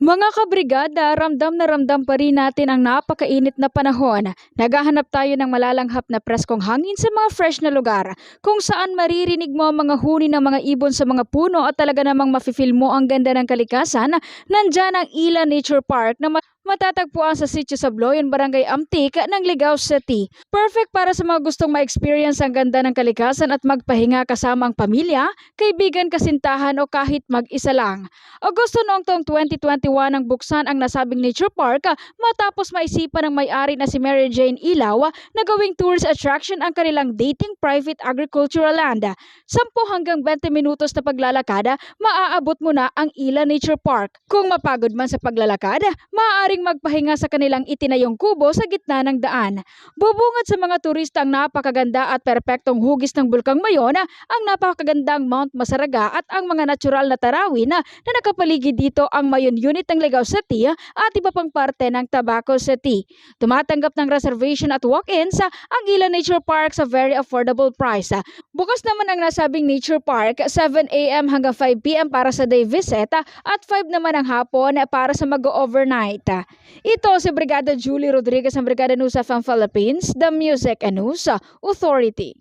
Mga kabrigada, ramdam na ramdam pa rin natin ang napakainit na panahon. Naghahanap tayo ng malalanghap na preskong hangin sa mga fresh na lugar, kung saan maririnig mo ang mga huni ng mga ibon sa mga puno at talaga namang mafe-feel mo ang ganda ng kalikasan. Nandyan ang Ila Nature Park na matatagpuan sa Sitio Sabloyan, Barangay Amtik ng Ligao City. Perfect para sa mga gustong ma-experience ang ganda ng kalikasan at magpahinga kasama ang pamilya, kaibigan, kasintahan o kahit mag-isa lang. Agosto noong taong 2021 ang buksan ang nasabing nature park matapos maisipan ng may-ari na si Mary Jane Ilaw na gawing tourist attraction ang kanilang dating private agricultural land. 10 hanggang 20 minutos na paglalakad, maaabot mo na ang Ila Nature Park. Kung mapagod man sa paglalakad, maaaring magpahinga sa kanilang itinayong kubo sa gitna ng daan. Bubungad sa mga turista ang napakaganda at perpektong hugis ng Bulkang Mayon, ang napakagandang Mount Masaraga at ang mga natural na tarawin na nakapaligid dito ang Mayon Unit ng Ligao City at iba pang parte ng Tabaco City. Tumatanggap ng reservation at walk-ins ang Ila Nature Park sa very affordable price. Bukas naman ang nasabing Nature Park 7 a.m. hanggang 5 p.m. para sa day visit at 5 naman ang hapon para sa mag-overnight. Ito si Brigada Julie Rodriguez ng Brigada News FM Philippines, the Music and News Authority.